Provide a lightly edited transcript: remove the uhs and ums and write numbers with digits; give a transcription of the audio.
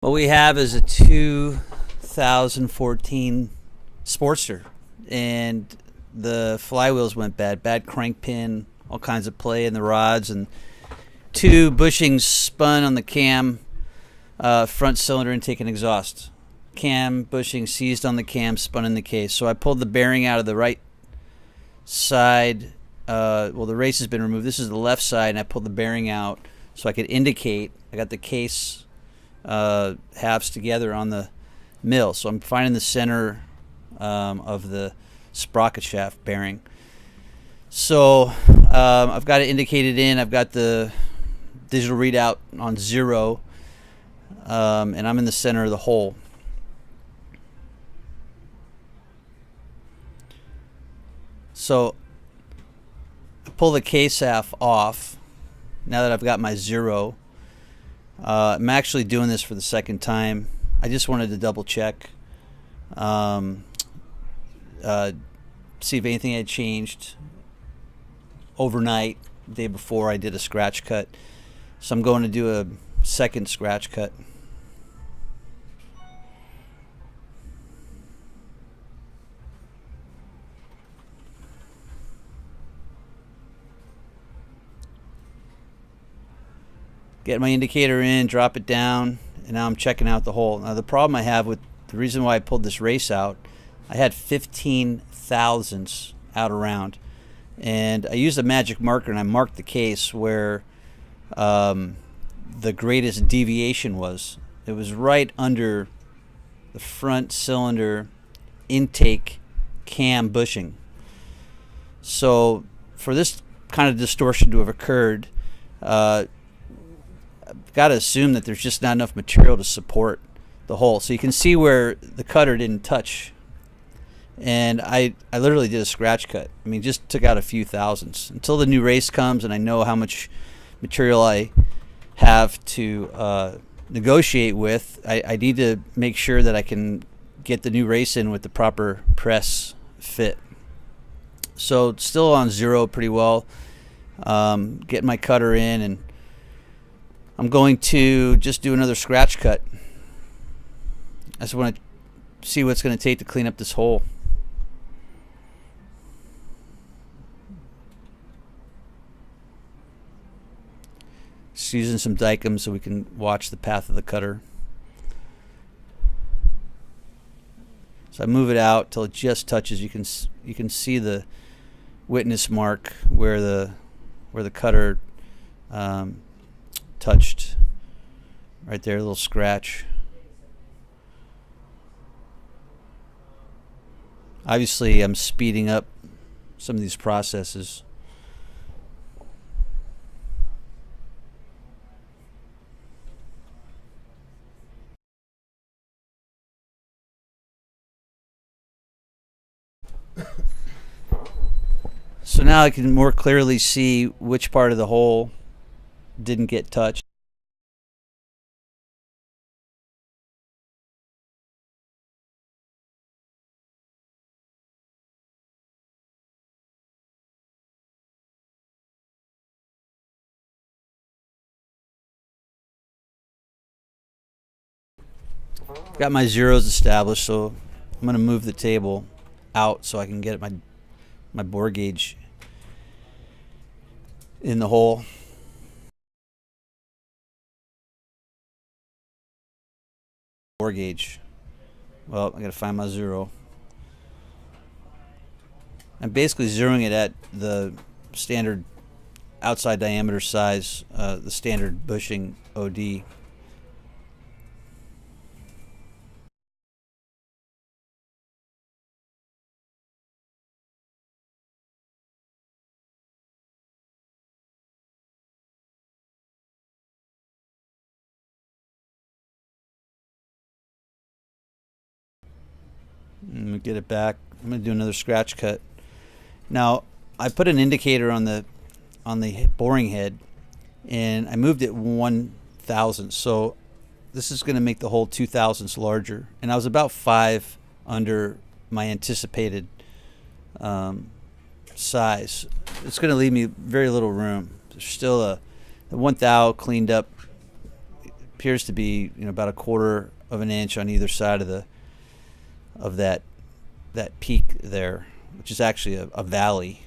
What we have is a 2014 Sportster, and the flywheels went bad crank pin, all kinds of play in the rods, and two bushings spun on the cam, front cylinder intake and exhaust. Cam bushing seized on the cam, spun in the case. So I pulled the bearing out of the right side. Well, the race has been removed. This is the left side, and I pulled the bearing out so I could indicate. I got the case halves together on the mill, so I'm finding the center of the sprocket shaft bearing. So I've got it indicated in. I've got the digital readout on 0, and I'm in the center of the hole. So I pull the case half off now that I've got my 0. I'm actually doing this for the second time. I just wanted to double check, see if anything had changed overnight. The day before I did a scratch cut, so I'm going to do a second scratch cut. Get my indicator in, drop it down, and now I'm checking out the hole. Now the problem I have with the reason why I pulled this race out, I had 15 thousandths out around, and I used a magic marker and I marked the case where the greatest deviation was. It was right under the front cylinder intake cam bushing. So for this kind of distortion to have occurred, I've got to assume that there's just not enough material to support the hole. So you can see where the cutter didn't touch. And I literally did a scratch cut. I mean, just took out a few thousandths. Until the new race comes and I know how much material I have to negotiate with, I need to make sure that I can get the new race in with the proper press fit. So still on 0 pretty well. Getting my cutter in, and I'm going to just do another scratch cut. I just want to see what it's going to take to clean up this hole. Just using some dicum so we can watch the path of the cutter. So I move it out till it just touches. You can see the witness mark where the cutter touched right there, a little scratch. Obviously I'm speeding up some of these processes. So now I can more clearly see which part of the hole didn't get touched. Got my zeros established, so I'm going to move the table out so I can get my bore gauge in the hole. Bore gauge. Well, I got to find my 0. I'm basically zeroing it at the standard outside diameter size, the standard bushing OD. Let me get it back. I'm going to do another scratch cut. Now, I put an indicator on the boring head, and I moved it 1/1000. So this is going to make the hole 2 thousandths larger, and I was about 5 under my anticipated size. It's going to leave me very little room. There's still the 1 thou cleaned up appears to be about a quarter of an inch on either side of that peak there, which is actually a valley.